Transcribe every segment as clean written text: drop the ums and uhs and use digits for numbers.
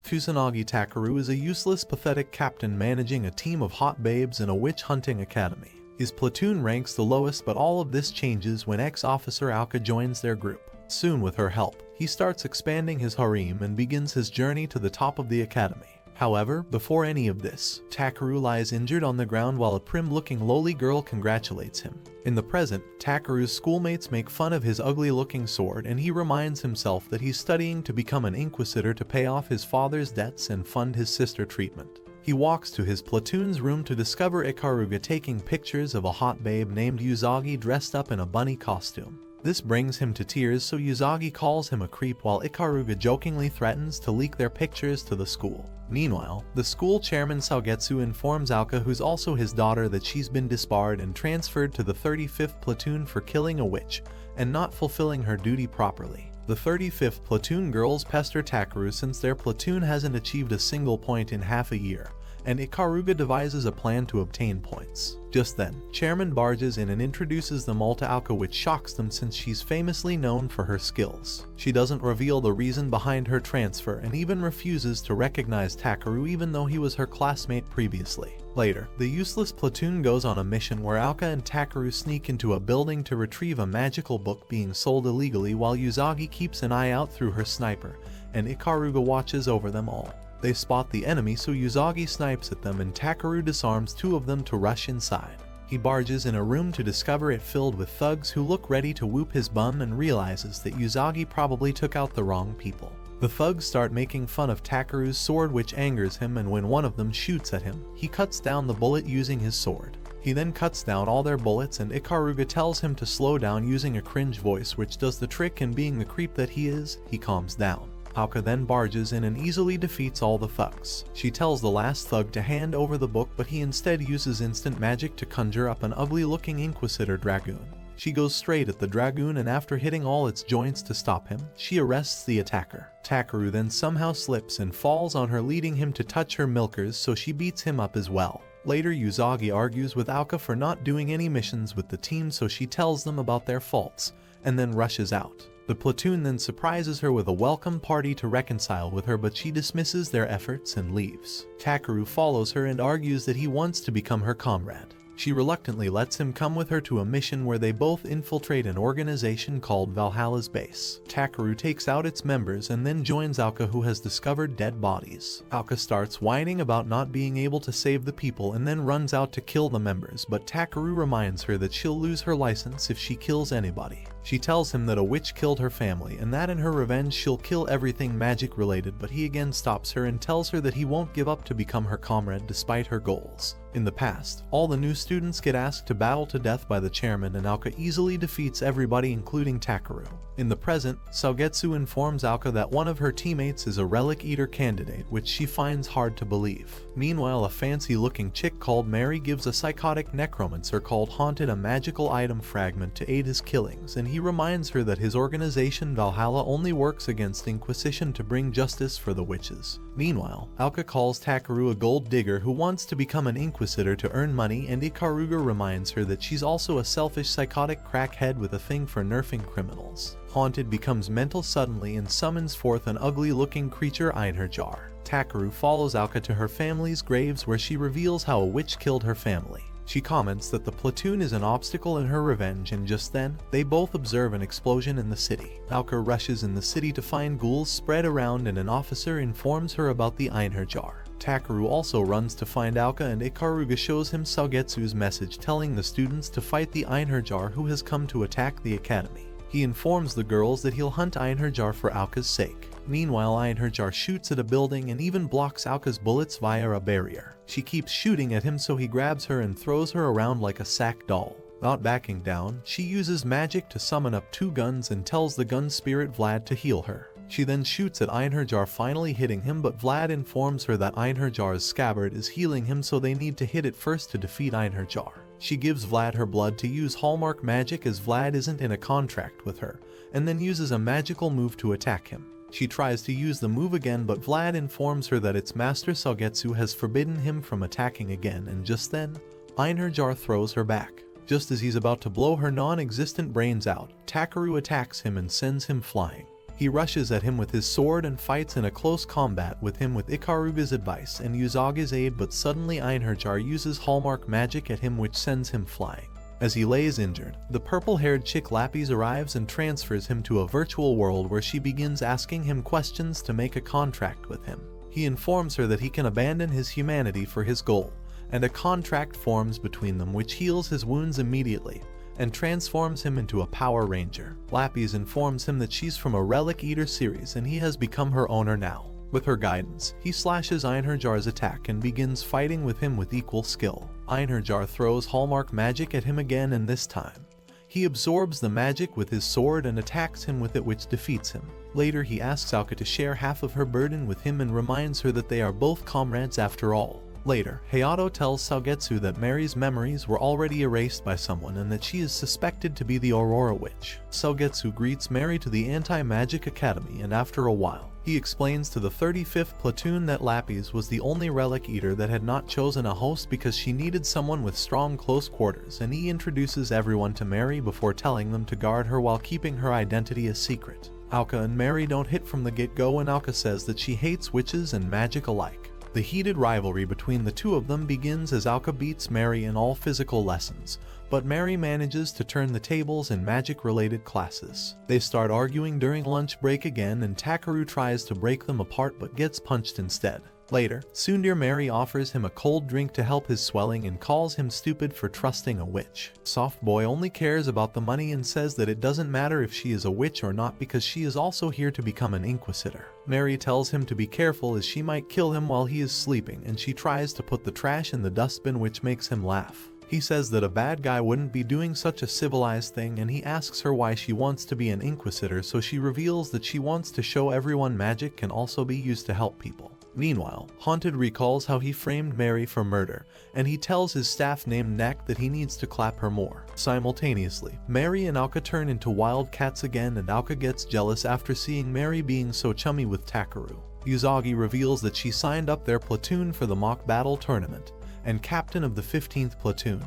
Kusanagi Takeru is a useless, pathetic captain managing a team of hot babes in a witch-hunting academy. His platoon ranks the lowest, but all of this changes when ex-officer Ouka joins their group. Soon, with her help, he starts expanding his harem and begins his journey to the top of the academy. However, before any of this, Takeru lies injured on the ground while a prim-looking lowly girl congratulates him. In the present, Takeru's schoolmates make fun of his ugly-looking sword, and he reminds himself that he's studying to become an Inquisitor to pay off his father's debts and fund his sister treatment. He walks to his platoon's room to discover Ikaruga taking pictures of a hot babe named Usagi dressed up in a bunny costume. This brings him to tears, so Usagi calls him a creep while Ikaruga jokingly threatens to leak their pictures to the school. Meanwhile, the school chairman Saugetsu informs Ouka, who's also his daughter, that she's been disbarred and transferred to the 35th platoon for killing a witch and not fulfilling her duty properly. The 35th platoon girls pester Takeru since their platoon hasn't achieved a single point in half a year, and Ikaruga devises a plan to obtain points. Just then, Chairman barges in and introduces them all to Ouka, which shocks them since she's famously known for her skills. She doesn't reveal the reason behind her transfer and even refuses to recognize Takeru even though he was her classmate previously. Later, the useless platoon goes on a mission where Ouka and Takeru sneak into a building to retrieve a magical book being sold illegally while Usagi keeps an eye out through her sniper, and Ikaruga watches over them all. They spot the enemy, so Usagi snipes at them and Takeru disarms two of them to rush inside. He barges in a room to discover it filled with thugs who look ready to whoop his bum and realizes that Usagi probably took out the wrong people. The thugs start making fun of Takeru's sword, which angers him, and when one of them shoots at him, he cuts down the bullet using his sword. He then cuts down all their bullets, and Ikaruga tells him to slow down using a cringe voice, which does the trick, and being the creep that he is, he calms down. Ouka then barges in and easily defeats all the thugs. She tells the last thug to hand over the book, but he instead uses instant magic to conjure up an ugly-looking Inquisitor dragoon. She goes straight at the dragoon, and after hitting all its joints to stop him, she arrests the attacker. Takeru then somehow slips and falls on her, leading him to touch her milkers, so she beats him up as well. Later, Usagi argues with Ouka for not doing any missions with the team, so she tells them about their faults, and then rushes out. The platoon then surprises her with a welcome party to reconcile with her, but she dismisses their efforts and leaves. Takeru follows her and argues that he wants to become her comrade. She reluctantly lets him come with her to a mission where they both infiltrate an organization called Valhalla's Base. Takeru takes out its members and then joins Ouka, who has discovered dead bodies. Ouka starts whining about not being able to save the people and then runs out to kill the members, but Takeru reminds her that she'll lose her license if she kills anybody. She tells him that a witch killed her family and that in her revenge she'll kill everything magic related, but he again stops her and tells her that he won't give up to become her comrade despite her goals. In the past, all the new students get asked to battle to death by the chairman, and Ouka easily defeats everybody including Takeru. In the present, Saugetsu informs Ouka that one of her teammates is a relic eater candidate, which she finds hard to believe. Meanwhile, a fancy-looking chick called Mary gives a psychotic necromancer called Haunted a magical item fragment to aid his killings, and he reminds her that his organization Valhalla only works against Inquisition to bring justice for the witches. Meanwhile, Ouka calls Takeru a gold digger who wants to become an Inquisitor to earn money, and Ikaruga reminds her that she's also a selfish psychotic crackhead with a thing for nerfing criminals. Haunted becomes mental suddenly and summons forth an ugly-looking creature Einherjar. Takeru follows Ouka to her family's graves, where she reveals how a witch killed her family. She comments that the platoon is an obstacle in her revenge, and just then, they both observe an explosion in the city. Ouka rushes in the city to find ghouls spread around, and an officer informs her about the Einherjar. Takeru also runs to find Ouka, and Ikaruga shows him Saugetsu's message telling the students to fight the Einherjar who has come to attack the academy. He informs the girls that he'll hunt Einherjar for Auka's sake. Meanwhile, Einherjar shoots at a building and even blocks Auka's bullets via a barrier. She keeps shooting at him, so he grabs her and throws her around like a sack doll. Not backing down, she uses magic to summon up two guns and tells the gun spirit Vlad to heal her. She then shoots at Einherjar, finally hitting him, but Vlad informs her that Einherjar's scabbard is healing him, so they need to hit it first to defeat Einherjar. She gives Vlad her blood to use hallmark magic, as Vlad isn't in a contract with her, and then uses a magical move to attack him. She tries to use the move again, but Vlad informs her that its master Saugetsu has forbidden him from attacking again, and just then, Einherjar throws her back. Just as he's about to blow her non-existent brains out, Takeru attacks him and sends him flying. He rushes at him with his sword and fights in a close combat with him with Ikaruga's advice and Usagi's aid, but suddenly Einherjar uses hallmark magic at him which sends him flying. As he lays injured, the purple-haired chick Lapis arrives and transfers him to a virtual world where she begins asking him questions to make a contract with him. He informs her that he can abandon his humanity for his goal, and a contract forms between them which heals his wounds immediately and transforms him into a Power Ranger. Lapis informs him that she's from a Relic Eater series and he has become her owner now. With her guidance, he slashes Einherjar's attack and begins fighting with him with equal skill. Einherjar throws hallmark magic at him again, and this time, he absorbs the magic with his sword and attacks him with it, which defeats him. Later he asks Ouka to share half of her burden with him and reminds her that they are both comrades after all. Later, Hayato tells Saugetsu that Mary's memories were already erased by someone and that she is suspected to be the Aurora Witch. Saugetsu greets Mary to the Anti-Magic Academy, and after a while, he explains to the 35th Platoon that Lapis was the only Relic Eater that had not chosen a host because she needed someone with strong close quarters, and he introduces everyone to Mary before telling them to guard her while keeping her identity a secret. Ouka and Mary don't hit from the get-go, and Ouka says that she hates witches and magic alike. The heated rivalry between the two of them begins as Ouka beats Mary in all physical lessons, but Mary manages to turn the tables in magic-related classes. They start arguing during lunch break again, and Takeru tries to break them apart but gets punched instead. Later, Tsundere Mary offers him a cold drink to help his swelling and calls him stupid for trusting a witch. Soft Boy only cares about the money and says that it doesn't matter if she is a witch or not because she is also here to become an Inquisitor. Mary tells him to be careful as she might kill him while he is sleeping, and she tries to put the trash in the dustbin, which makes him laugh. He says that a bad guy wouldn't be doing such a civilized thing, and he asks her why she wants to be an Inquisitor, so she reveals that she wants to show everyone magic can also be used to help people. Meanwhile, Haunted recalls how he framed Mary for murder, and he tells his staff named Neck that he needs to clap her more. Simultaneously, Mary and Ouka turn into wild cats again, and Ouka gets jealous after seeing Mary being so chummy with Takeru. Usagi reveals that she signed up their platoon for the mock battle tournament, and captain of the 15th platoon.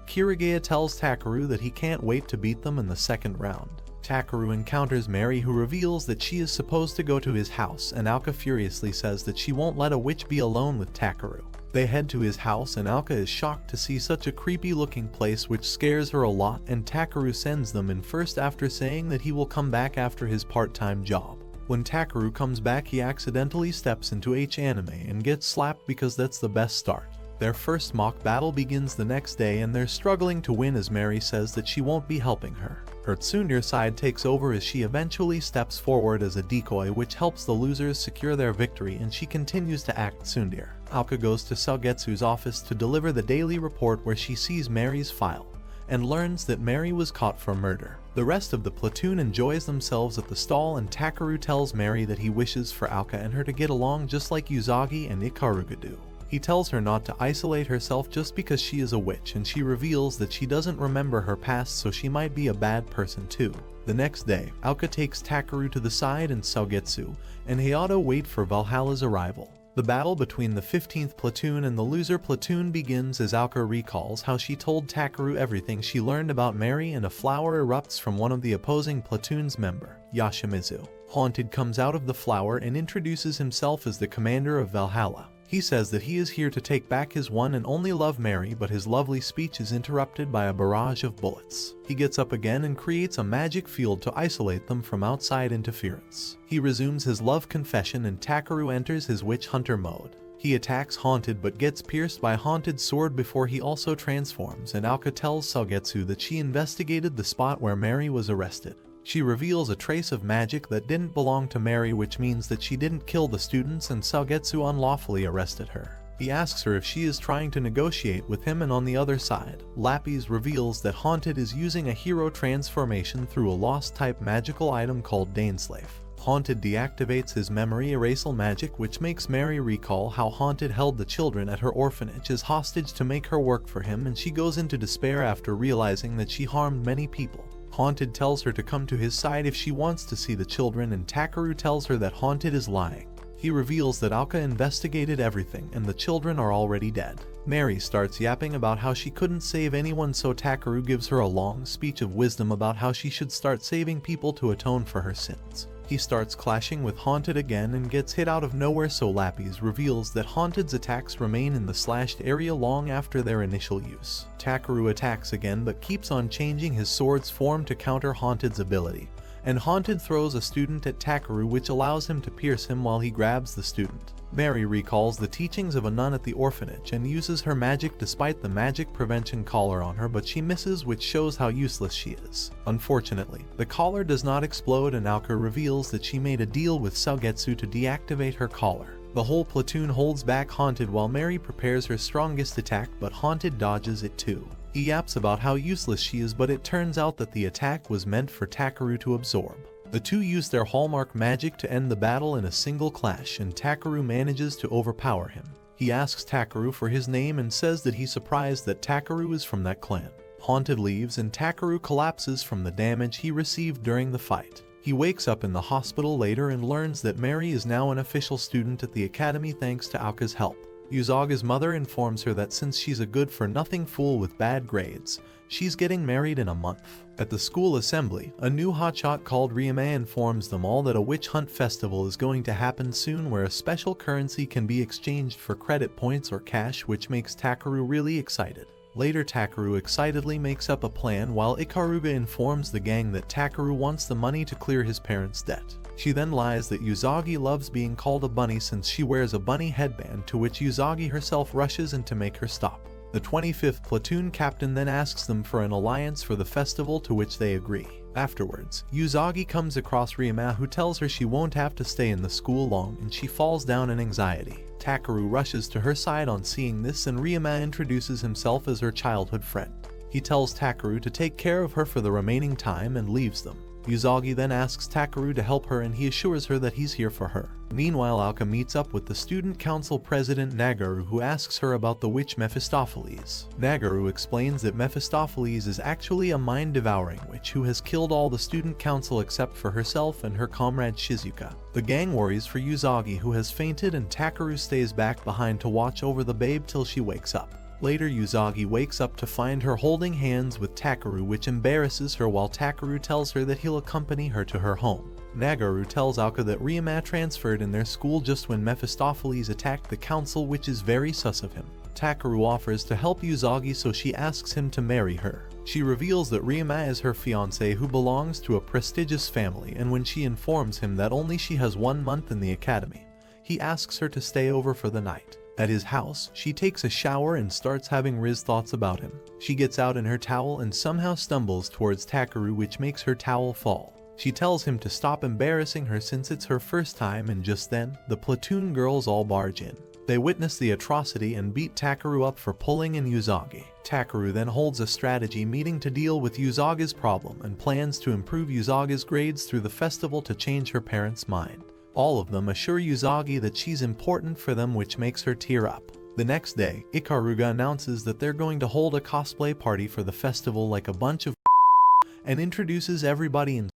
Kirigaya tells Takeru that he can't wait to beat them in the second round. Takeru encounters Mary, who reveals that she is supposed to go to his house, and Ouka furiously says that she won't let a witch be alone with Takeru. They head to his house, and Ouka is shocked to see such a creepy looking place, which scares her a lot, and Takeru sends them in first after saying that he will come back after his part-time job. When Takeru comes back, he accidentally steps into ex-Anime and gets slapped because that's the best start. Their first mock battle begins the next day, and they're struggling to win as Mary says that she won't be helping her. Her Tsundere side takes over as she eventually steps forward as a decoy, which helps the losers secure their victory, and she continues to act tsundere. Ouka goes to Saugetsu's office to deliver the daily report where she sees Mary's file and learns that Mary was caught for murder. The rest of the platoon enjoys themselves at the stall, and Takeru tells Mary that he wishes for Ouka and her to get along just like Usagi and Ikaruga do. He tells her not to isolate herself just because she is a witch, and she reveals that she doesn't remember her past, so she might be a bad person too. The next day, Ouka takes Takeru to the side, and Saugetsu and Hayato wait for Valhalla's arrival. The battle between the 15th platoon and the loser platoon begins as Ouka recalls how she told Takeru everything she learned about Mary, and a flower erupts from one of the opposing platoon's member, Yashimizu. Haunted comes out of the flower and introduces himself as the commander of Valhalla. He says that he is here to take back his one and only love, Mary, but his lovely speech is interrupted by a barrage of bullets. He gets up again and creates a magic field to isolate them from outside interference. He resumes his love confession, and Takeru enters his witch hunter mode. He attacks Haunted but gets pierced by Haunted's sword before he also transforms, and Ouka tells Saugetsu that she investigated the spot where Mary was arrested. She reveals a trace of magic that didn't belong to Mary, which means that she didn't kill the students, and Saugetsu unlawfully arrested her. He asks her if she is trying to negotiate with him, and on the other side, Lapis reveals that Haunted is using a hero transformation through a lost type magical item called Daneslave. Haunted deactivates his memory erasal magic, which makes Mary recall how Haunted held the children at her orphanage as hostage to make her work for him, and she goes into despair after realizing that she harmed many people. Haunted tells her to come to his side if she wants to see the children, and Takeru tells her that Haunted is lying. He reveals that Ouka investigated everything and the children are already dead. Mary starts yapping about how she couldn't save anyone, so Takeru gives her a long speech of wisdom about how she should start saving people to atone for her sins. He starts clashing with Haunted again and gets hit out of nowhere, so Lapis reveals that Haunted's attacks remain in the slashed area long after their initial use. Takeru attacks again but keeps on changing his sword's form to counter Haunted's ability, and Haunted throws a student at Takeru which allows him to pierce him while he grabs the student. Mary recalls the teachings of a nun at the orphanage and uses her magic despite the magic prevention collar on her, but she misses, which shows how useless she is. Unfortunately, the collar does not explode and Ouka reveals that she made a deal with Saugetsu to deactivate her collar. The whole platoon holds back Haunted while Mary prepares her strongest attack, but Haunted dodges it too. He yaps about how useless she is, but it turns out that the attack was meant for Takeru to absorb. The two use their hallmark magic to end the battle in a single clash, and Takeru manages to overpower him. He asks Takeru for his name and says that he's surprised that Takeru is from that clan. Haunted leaves and Takeru collapses from the damage he received during the fight. He wakes up in the hospital later and learns that Mary is now an official student at the academy thanks to Ouka's help. Yuzaga's mother informs her that since she's a good-for-nothing fool with bad grades, she's getting married in a month. At the school assembly, a new hotshot called Ryuma informs them all that a witch hunt festival is going to happen soon where a special currency can be exchanged for credit points or cash, which makes Takeru really excited. Later, Takeru excitedly makes up a plan while Ikaruga informs the gang that Takeru wants the money to clear his parents' debt. She then lies that Yuzagi loves being called a bunny since she wears a bunny headband, to which Yuzagi herself rushes in to make her stop. The 25th platoon captain then asks them for an alliance for the festival, to which they agree. Afterwards, Yuzagi comes across Ryuma, who tells her she won't have to stay in the school long, and she falls down in anxiety. Takeru rushes to her side on seeing this, and Ryuma introduces himself as her childhood friend. He tells Takeru to take care of her for the remaining time and leaves them. Yuzagi then asks Takeru to help her and he assures her that he's here for her. Meanwhile, Ouka meets up with the student council president Nagaru, who asks her about the witch Mephistopheles. Nagaru explains that Mephistopheles is actually a mind-devouring witch who has killed all the student council except for herself and her comrade Shizuka. The gang worries for Yuzagi, who has fainted, and Takeru stays back behind to watch over the babe till she wakes up. Later, Yuzagi wakes up to find her holding hands with Takeru, which embarrasses her, while Takeru tells her that he'll accompany her to her home. Nagaru tells Ouka that Ryuma transferred in their school just when Mephistopheles attacked the council, which is very sus of him. Takeru offers to help Yuzagi, so she asks him to marry her. She reveals that Ryuma is her fiancé who belongs to a prestigious family, and when she informs him that only she has 1 month in the academy, he asks her to stay over for the night. At his house, she takes a shower and starts having Riz thoughts about him. She gets out in her towel and somehow stumbles towards Takeru, which makes her towel fall. She tells him to stop embarrassing her since it's her first time, and just then, the platoon girls all barge in. They witness the atrocity and beat Takeru up for pulling in Yuzagi. Takeru then holds a strategy meeting to deal with Yuzagi's problem and plans to improve Yuzagi's grades through the festival to change her parents' mind. All of them assure Yuzagi that she's important for them, which makes her tear up. The next day, Ikaruga announces that they're going to hold a cosplay party for the festival like a bunch of and introduces everybody in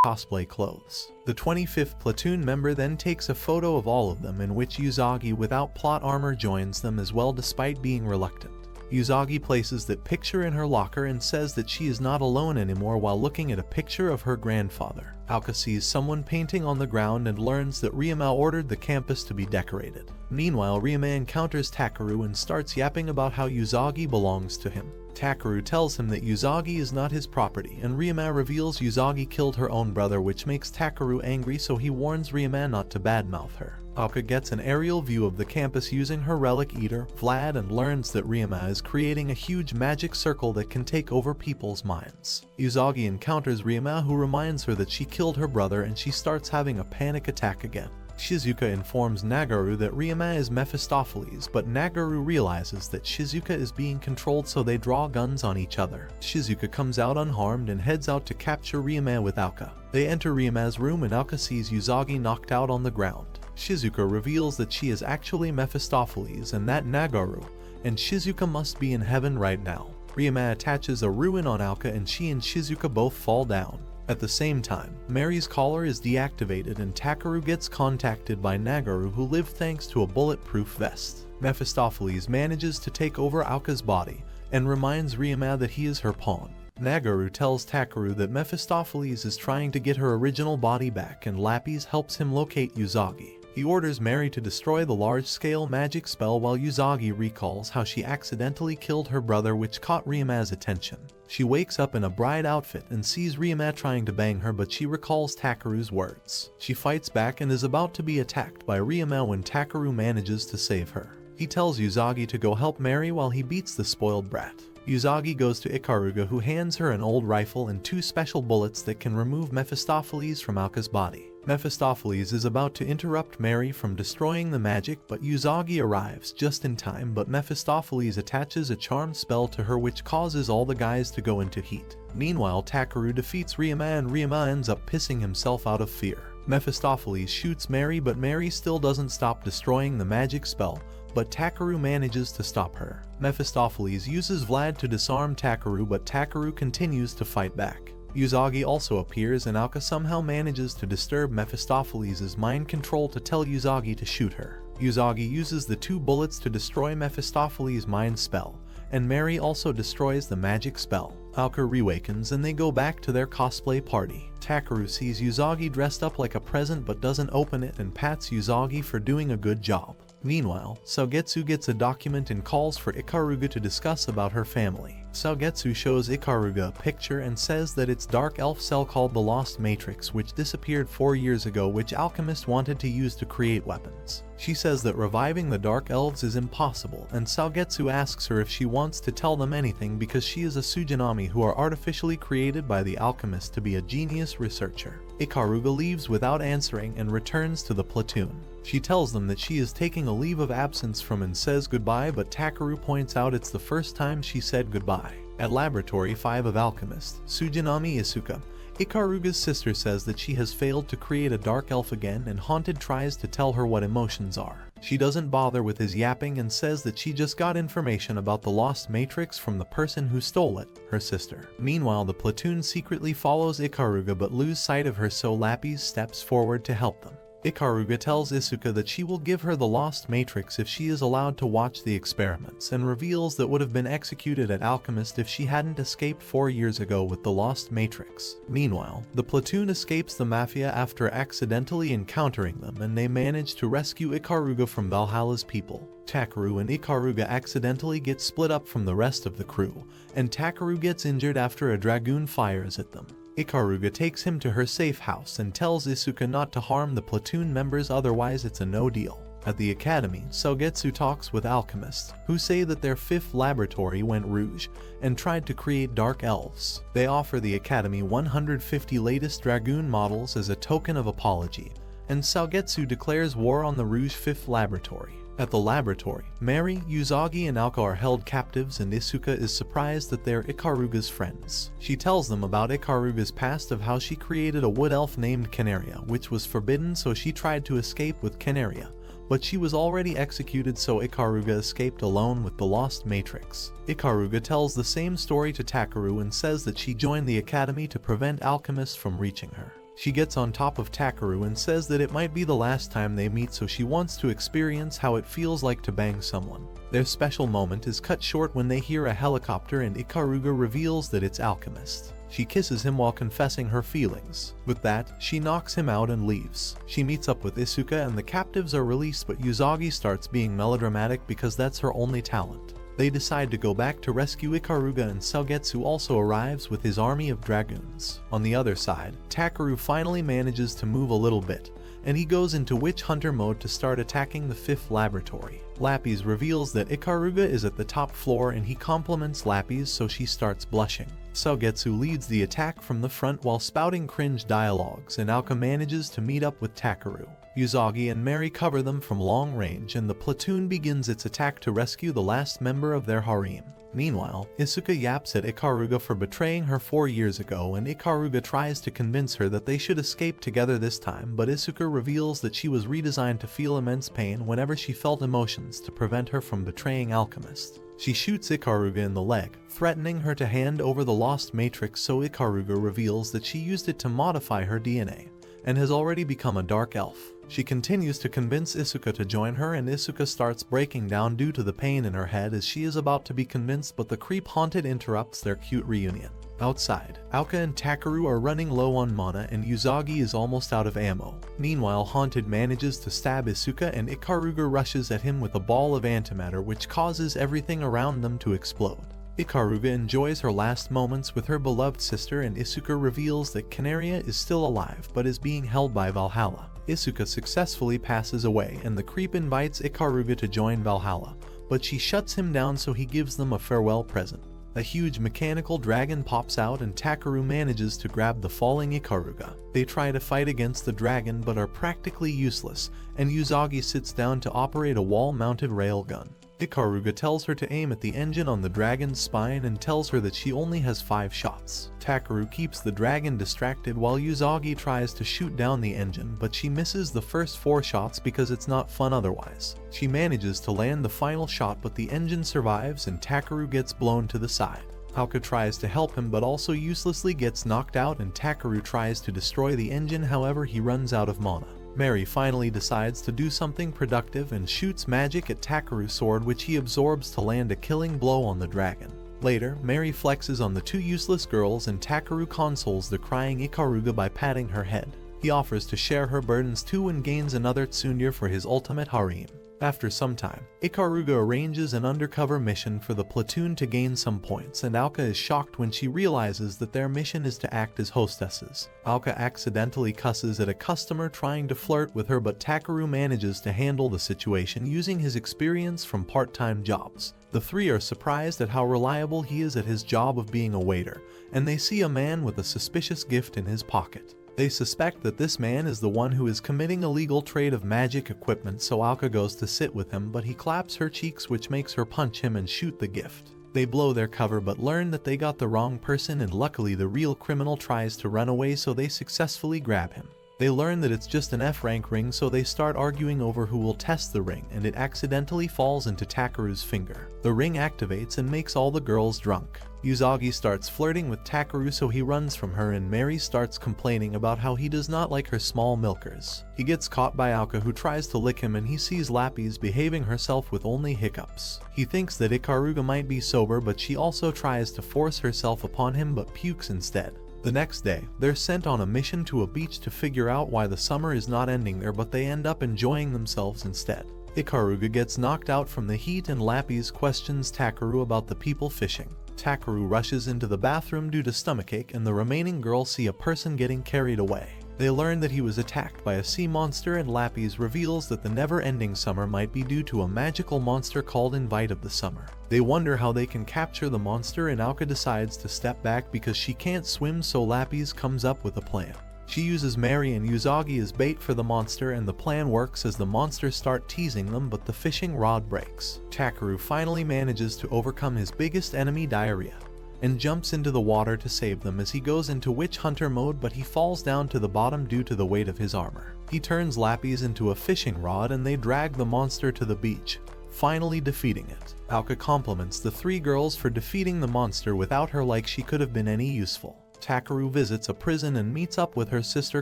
cosplay clothes. The 25th platoon member then takes a photo of all of them, in which Yuzagi without plot armor joins them as well despite being reluctant. Yuzagi places that picture in her locker and says that she is not alone anymore while looking at a picture of her grandfather. Ouka sees someone painting on the ground and learns that Ryuma ordered the campus to be decorated. Meanwhile, Ryuma encounters Takeru and starts yapping about how Yuzagi belongs to him. Takeru tells him that Yuzagi is not his property, and Ryuma reveals Yuzagi killed her own brother, which makes Takeru angry, so he warns Ryuma not to badmouth her. Ouka gets an aerial view of the campus using her relic eater, Vlad, and learns that Ryuma is creating a huge magic circle that can take over people's minds. Yuzagi encounters Ryuma, who reminds her that she killed her brother, and she starts having a panic attack again. Shizuka informs Nagaru that Ryuma is Mephistopheles, but Nagaru realizes that Shizuka is being controlled, so they draw guns on each other. Shizuka comes out unharmed and heads out to capture Ryuma with Ouka. They enter Ryuma's room and Ouka sees Yuzagi knocked out on the ground. Shizuka reveals that she is actually Mephistopheles and that Nagaru and Shizuka must be in heaven right now. Ryuma attaches a ruin on Ouka and she and Shizuka both fall down. At the same time, Mary's collar is deactivated and Takeru gets contacted by Nagaru, who lived thanks to a bulletproof vest. Mephistopheles manages to take over Ouka's body and reminds Ryuma that he is her pawn. Nagaru tells Takeru that Mephistopheles is trying to get her original body back, and Lapis helps him locate Usagi. He orders Mary to destroy the large-scale magic spell while Usagi recalls how she accidentally killed her brother, which caught Ryuma's attention. She wakes up in a bride outfit and sees Ryuma trying to bang her, but she recalls Takeru's words. She fights back and is about to be attacked by Ryuma when Takeru manages to save her. He tells Usagi to go help Mary while he beats the spoiled brat. Usagi goes to Ikaruga, who hands her an old rifle and 2 special bullets that can remove Mephistopheles from Ouka's body. Mephistopheles is about to interrupt Mary from destroying the magic, but Usagi arrives just in time, but Mephistopheles attaches a charm spell to her which causes all the guys to go into heat. Meanwhile, Takeru defeats Ryuma and Ryuma ends up pissing himself out of fear. Mephistopheles shoots Mary, but Mary still doesn't stop destroying the magic spell, but Takeru manages to stop her. Mephistopheles uses Vlad to disarm Takeru, but Takeru continues to fight back. Usagi also appears and Ouka somehow manages to disturb Mephistopheles' mind control to tell Usagi to shoot her. Usagi uses the 2 bullets to destroy Mephistopheles' mind spell, and Mary also destroys the magic spell. Ouka reawakens and they go back to their cosplay party. Takeru sees Usagi dressed up like a present but doesn't open it and pats Usagi for doing a good job. Meanwhile, Saugetsu gets a document and calls for Ikaruga to discuss about her family. Saugetsu shows Ikaruga a picture and says that it's dark elf cell called the Lost Matrix, which disappeared 4 years ago, which alchemists wanted to use to create weapons. She says that reviving the dark elves is impossible, and Saugetsu asks her if she wants to tell them anything because she is a Sujinami who are artificially created by the alchemist to be a genius researcher. Ikaruga leaves without answering and returns to the platoon. She tells them that she is taking a leave of absence from and says goodbye, but Takeru points out it's the first time she said goodbye. At Laboratory 5 of Alchemist, Sujinami Isuka, Ikaruga's sister, says that she has failed to create a dark elf again, and Haunted tries to tell her what emotions are. She doesn't bother with his yapping and says that she just got information about the Lost Matrix from the person who stole it, her sister. Meanwhile, the platoon secretly follows Ikaruga but lose sight of her, so Lapis steps forward to help them. Ikaruga tells Isuka that she will give her the Lost Matrix if she is allowed to watch the experiments, and reveals that would have been executed at Alchemist if she hadn't escaped 4 years ago with the Lost Matrix. Meanwhile, the platoon escapes the Mafia after accidentally encountering them, and they manage to rescue Ikaruga from Valhalla's people. Takeru and Ikaruga accidentally get split up from the rest of the crew, and Takeru gets injured after a dragoon fires at them. Ikaruga takes him to her safe house and tells Isuka not to harm the platoon members, otherwise it's a no deal. At the academy, Saugetsu talks with alchemists, who say that their 5th laboratory went rouge and tried to create dark elves. They offer the academy 150 latest dragoon models as a token of apology, and Saugetsu declares war on the Rouge 5th laboratory. At the laboratory, Mary, Usagi, and Ouka are held captives, and Isuka is surprised that they're Ikaruga's friends. She tells them about Ikaruga's past, of how she created a wood elf named Canaria, which was forbidden, so she tried to escape with Canaria, but she was already executed, so Ikaruga escaped alone with the Lost Matrix. Ikaruga tells the same story to Takeru and says that she joined the academy to prevent alchemists from reaching her. She gets on top of Takeru and says that it might be the last time they meet, so she wants to experience how it feels like to bang someone. Their special moment is cut short when they hear a helicopter and Ikaruga reveals that it's Alchemist. She kisses him while confessing her feelings. With that, she knocks him out and leaves. She meets up with Isuka and the captives are released, but Usagi starts being melodramatic because that's her only talent. They decide to go back to rescue Ikaruga, and Saugetsu also arrives with his army of dragoons. On the other side, Takeru finally manages to move a little bit, and he goes into witch hunter mode to start attacking the 5th laboratory. Lapis reveals that Ikaruga is at the top floor and he compliments Lapis, so she starts blushing. Saugetsu leads the attack from the front while spouting cringe dialogues, and Ouka manages to meet up with Takeru. Usagi and Mary cover them from long range, and the platoon begins its attack to rescue the last member of their harem. Meanwhile, Isuka yaps at Ikaruga for betraying her 4 years ago, and Ikaruga tries to convince her that they should escape together this time, but Isuka reveals that she was redesigned to feel immense pain whenever she felt emotions to prevent her from betraying Alchemist. She shoots Ikaruga in the leg, threatening her to hand over the Lost Matrix, so Ikaruga reveals that she used it to modify her DNA, and has already become a dark elf. She continues to convince Isuka to join her, and Isuka starts breaking down due to the pain in her head as she is about to be convinced, but the creep Haunted interrupts their cute reunion. Outside, Ouka and Takeru are running low on mana and Usagi is almost out of ammo. Meanwhile, Haunted manages to stab Isuka and Ikaruga rushes at him with a ball of antimatter which causes everything around them to explode. Ikaruga enjoys her last moments with her beloved sister and Isuka reveals that Canaria is still alive but is being held by Valhalla. Isuka successfully passes away and the creep invites Ikaruga to join Valhalla, but she shuts him down so he gives them a farewell present. A huge mechanical dragon pops out and Takeru manages to grab the falling Ikaruga. They try to fight against the dragon but are practically useless, and Usagi sits down to operate a wall-mounted railgun. Ikaruga tells her to aim at the engine on the dragon's spine and tells her that she only has 5 shots. Takeru keeps the dragon distracted while Usagi tries to shoot down the engine, but she misses the first 4 shots because it's not fun otherwise. She manages to land the final shot but the engine survives and Takeru gets blown to the side. Ouka tries to help him but also uselessly gets knocked out and Takeru tries to destroy the engine, however he runs out of mana. Mary finally decides to do something productive and shoots magic at Takeru's sword which he absorbs to land a killing blow on the dragon. Later, Mary flexes on the 2 useless girls and Takeru consoles the crying Ikaruga by patting her head. He offers to share her burdens too and gains another tsundere for his ultimate harem. After some time, Ikaruga arranges an undercover mission for the platoon to gain some points and Ouka is shocked when she realizes that their mission is to act as hostesses. Ouka accidentally cusses at a customer trying to flirt with her but Takeru manages to handle the situation using his experience from part-time jobs. The 3 are surprised at how reliable he is at his job of being a waiter, and they see a man with a suspicious gift in his pocket. They suspect that this man is the one who is committing illegal trade of magic equipment, so Ouka goes to sit with him but he claps her cheeks which makes her punch him and shoot the gift. They blow their cover but learn that they got the wrong person and luckily the real criminal tries to run away so they successfully grab him. They learn that it's just an F-rank ring so they start arguing over who will test the ring and it accidentally falls into Takeru's finger. The ring activates and makes all the girls drunk. Usagi starts flirting with Takeru so he runs from her and Mary starts complaining about how he does not like her small milkers. He gets caught by Ouka who tries to lick him and he sees Lapis behaving herself with only hiccups. He thinks that Ikaruga might be sober but she also tries to force herself upon him but pukes instead. The next day, they're sent on a mission to a beach to figure out why the summer is not ending there but they end up enjoying themselves instead. Ikaruga gets knocked out from the heat and Lapis questions Takeru about the people fishing. Takeru rushes into the bathroom due to stomachache and the remaining girls see a person getting carried away. They learn that he was attacked by a sea monster and Lapis reveals that the never-ending summer might be due to a magical monster called Invite of the Summer. They wonder how they can capture the monster and Ouka decides to step back because she can't swim so Lapis comes up with a plan. She uses Mary and Usagi as bait for the monster and the plan works as the monsters start teasing them but the fishing rod breaks. Takeru finally manages to overcome his biggest enemy, diarrhea, and jumps into the water to save them as he goes into witch hunter mode but he falls down to the bottom due to the weight of his armor. He turns Lapis into a fishing rod and they drag the monster to the beach, finally defeating it. Ouka compliments the 3 girls for defeating the monster without her like she could have been any useful. Takeru visits a prison and meets up with her sister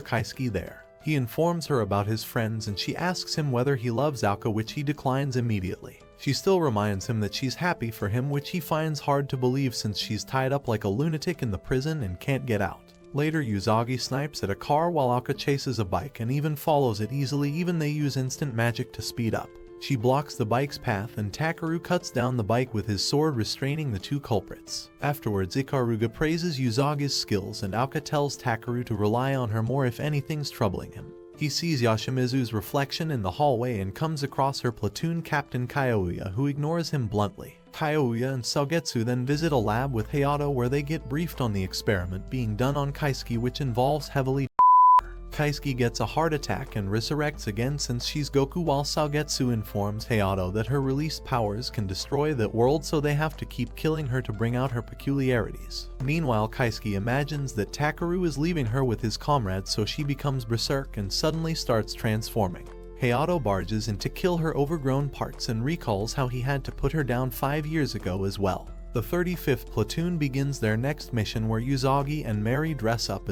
Kaisuke there. He informs her about his friends and she asks him whether he loves Ouka which he declines immediately. She still reminds him that she's happy for him which he finds hard to believe since she's tied up like a lunatic in the prison and can't get out. Later Usagi snipes at a car while Ouka chases a bike and even follows it easily, even they use instant magic to speed up. She blocks the bike's path and Takeru cuts down the bike with his sword restraining the 2 culprits. Afterwards Ikaruga praises Usagi's skills and Ouka tells Takeru to rely on her more if anything's troubling him. He sees Yoshimizu's reflection in the hallway and comes across her platoon captain Kyoya who ignores him bluntly. Kyoya and Saugetsu then visit a lab with Hayato where they get briefed on the experiment being done on Kaisuke which involves heavily Kaisuke gets a heart attack and resurrects again since she's Goku while Saugetsu informs Hayato that her released powers can destroy that world so they have to keep killing her to bring out her peculiarities. Meanwhile Kaisuke imagines that Takeru is leaving her with his comrades so she becomes berserk and suddenly starts transforming. Hayato barges in to kill her overgrown parts and recalls how he had to put her down 5 years ago as well. The 35th platoon begins their next mission where Usagi and Mary dress up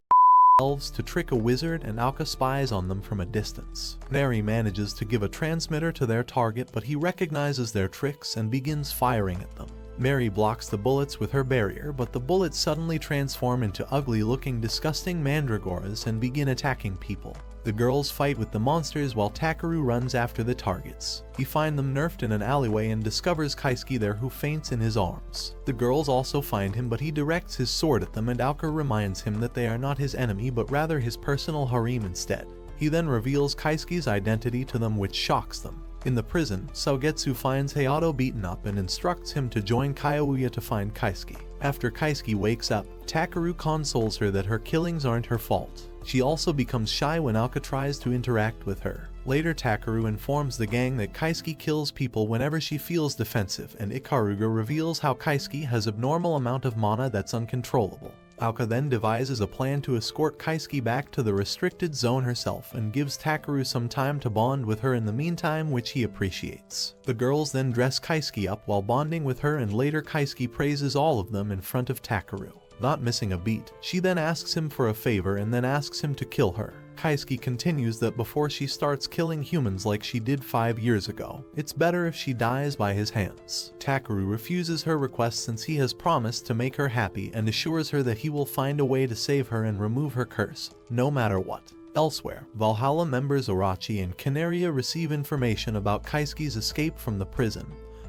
elves to trick a wizard and Ouka spies on them from a distance. Mary manages to give a transmitter to their target but he recognizes their tricks and begins firing at them. Mary blocks the bullets with her barrier, but the bullets suddenly transform into ugly-looking, disgusting mandragoras and begin attacking people. The girls fight with the monsters while Takeru runs after the targets. He finds them nerfed in an alleyway and discovers Kaisuke there, who faints in his arms. The girls also find him, but he directs his sword at them and Ouka reminds him that they are not his enemy but rather his personal harem instead. He then reveals Kaisuke's identity to them, which shocks them. In the prison, Sogetsu finds Hayato beaten up and instructs him to join Kyoya to find Kaisuke. After Kaisuke wakes up, Takeru consoles her that her killings aren't her fault. She also becomes shy when Ouka tries to interact with her. Later, Takeru informs the gang that Kaisuke kills people whenever she feels defensive, and Ikaruga reveals how Kaisuke has abnormal amount of mana that's uncontrollable. Ouka then devises a plan to escort Kaisuke back to the restricted zone herself and gives Takeru some time to bond with her in the meantime, which he appreciates. The girls then dress Kaisuke up while bonding with her, and later Kaisuke praises all of them in front of Takeru. Not missing a beat, she then asks him for a favor and then asks him to kill her. Kaisuke continues that before she starts killing humans like she did 5 years ago, it's better if she dies by his hands. Takeru refuses her request since he has promised to make her happy and assures her that he will find a way to save her and remove her curse, no matter what. Elsewhere, Valhalla members Orochi and Canaria receive information about Kaisuke's escape from the prison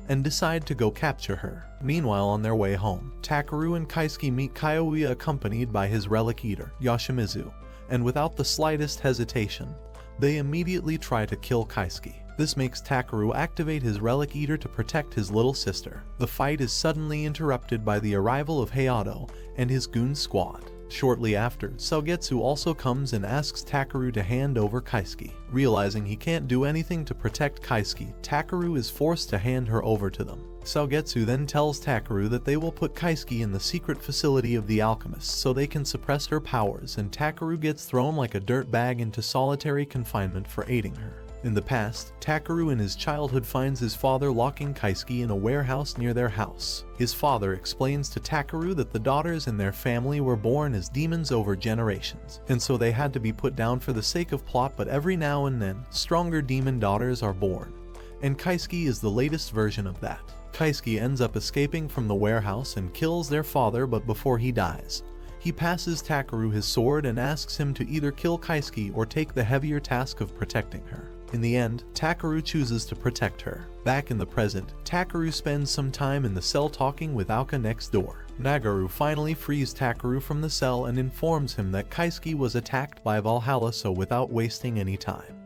and decide to go capture her. Meanwhile, on their way home, Takeru and Kaisuke meet Kyoya accompanied by his relic eater, Yoshimizu, and without the slightest hesitation, they immediately try to kill Kaisuke. This makes Takeru activate his relic eater to protect his little sister. The fight is suddenly interrupted by the arrival of Hayato and his goon squad. Shortly after, Sogetsu also comes and asks Takeru to hand over Kaisuke. Realizing he can't do anything to protect Kaisuke, Takeru is forced to hand her over to them. Sogetsu then tells Takeru that they will put Kaisuke in the secret facility of the alchemists so they can suppress her powers, and Takeru gets thrown like a dirt bag into solitary confinement for aiding her. In the past, Takeru in his childhood finds his father locking Kaisuke in a warehouse near their house. His father explains to Takeru that the daughters in their family were born as demons over generations, and so they had to be put down for the sake of plot, but every now and then, stronger demon daughters are born. And Kaisuke is the latest version of that. Kaisuke ends up escaping from the warehouse and kills their father, but before he dies, he passes Takeru his sword and asks him to either kill Kaisuke or take the heavier task of protecting her. In the end, Takeru chooses to protect her. Back in the present, Takeru spends some time in the cell talking with Ouka next door. Nagaru finally frees Takeru from the cell and informs him that Kaisuke was attacked by Valhalla, so without wasting any time,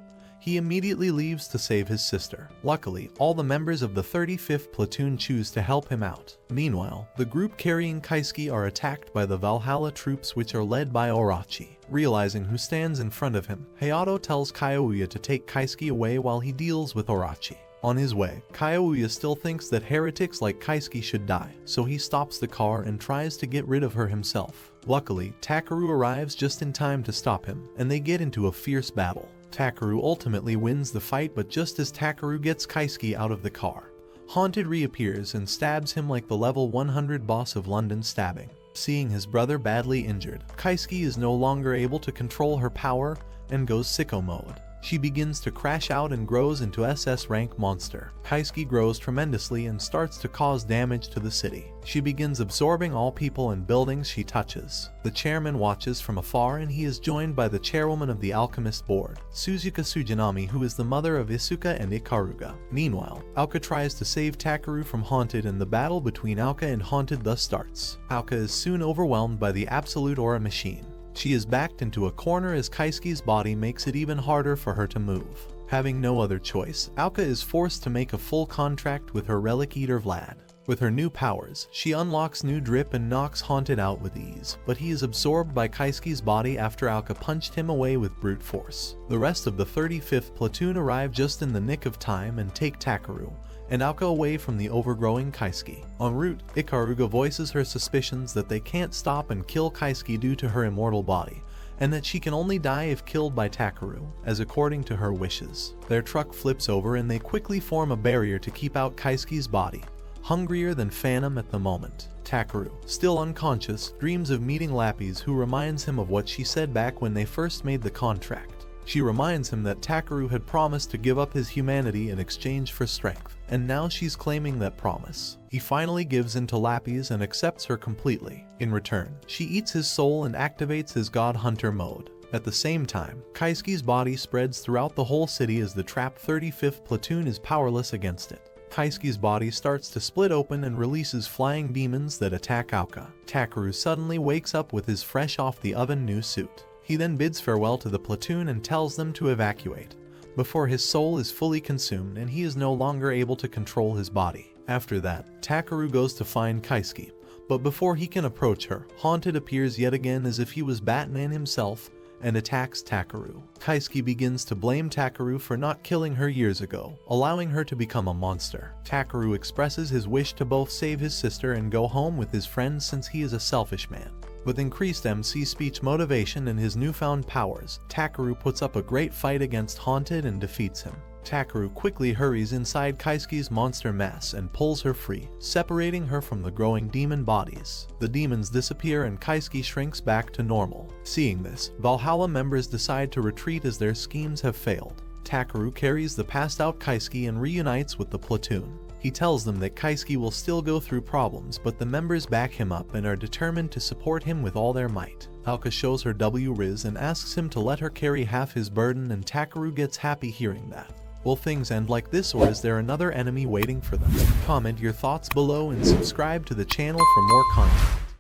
he immediately leaves to save his sister. Luckily, all the members of the 35th platoon choose to help him out. Meanwhile, the group carrying Kaisuke are attacked by the Valhalla troops, which are led by Orochi. Realizing who stands in front of him, Hayato tells Kyoya to take Kaisuke away while he deals with Orochi. On his way, Kyoya still thinks that heretics like Kaisuke should die, so he stops the car and tries to get rid of her himself. Luckily, Takeru arrives just in time to stop him, and they get into a fierce battle. Takeru ultimately wins the fight, but just as Takeru gets Kaisuke out of the car, Haunted reappears and stabs him like the level 100 boss of London stabbing. Seeing his brother badly injured, Kaisuke is no longer able to control her power and goes sicko mode. She begins to crash out and grows into SS rank monster. Kaisuke grows tremendously and starts to cause damage to the city. She begins absorbing all people and buildings she touches. The chairman watches from afar, and he is joined by the chairwoman of the alchemist board, Suzuka Sujinami, who is the mother of Isuka and Ikaruga. Meanwhile, Ouka tries to save Takeru from Haunted, and the battle between Ouka and Haunted thus starts. Ouka is soon overwhelmed by the absolute aura machine. She is backed into a corner as Kaisuke's body makes it even harder for her to move. Having no other choice, Ouka is forced to make a full contract with her relic eater Vlad. With her new powers, she unlocks new drip and knocks Haunted out with ease, but he is absorbed by Kaisuke's body after Ouka punched him away with brute force. The rest of the 35th platoon arrive just in the nick of time and take Takeru and Ouka away from the overgrowing Kaisuke. En route, Ikaruga voices her suspicions that they can't stop and kill Kaisuke due to her immortal body, and that she can only die if killed by Takeru, as according to her wishes. Their truck flips over and they quickly form a barrier to keep out Kaisuke's body, hungrier than Phantom at the moment. Takeru, still unconscious, dreams of meeting Lapis, who reminds him of what she said back when they first made the contract. She reminds him that Takeru had promised to give up his humanity in exchange for strength, and now she's claiming that promise. He finally gives in to Lappy's and accepts her completely. In return, she eats his soul and activates his God Hunter mode. At the same time, Kaisuke's body spreads throughout the whole city as the trapped 35th platoon is powerless against it. Kaisuke's body starts to split open and releases flying demons that attack Ouka. Takeru suddenly wakes up with his fresh off the oven new suit. He then bids farewell to the platoon and tells them to evacuate, before his soul is fully consumed and he is no longer able to control his body. After that, Takeru goes to find Kaisuke, but before he can approach her, Haunted appears yet again as if he was Batman himself and attacks Takeru. Kaisuke begins to blame Takeru for not killing her years ago, allowing her to become a monster. Takeru expresses his wish to both save his sister and go home with his friends since he is a selfish man. With increased MC speech motivation and his newfound powers, Takeru puts up a great fight against Haunted and defeats him. Takeru quickly hurries inside Kaisuke's monster mass and pulls her free, separating her from the growing demon bodies. The demons disappear and Kaisuke shrinks back to normal. Seeing this, Valhalla members decide to retreat as their schemes have failed. Takeru carries the passed out Kaisuke and reunites with the platoon. He tells them that Kaisuke will still go through problems, but the members back him up and are determined to support him with all their might. Ouka shows her W-Riz and asks him to let her carry half his burden, and Takeru gets happy hearing that. Will things end like this, or is there another enemy waiting for them? Comment your thoughts below and subscribe to the channel for more content.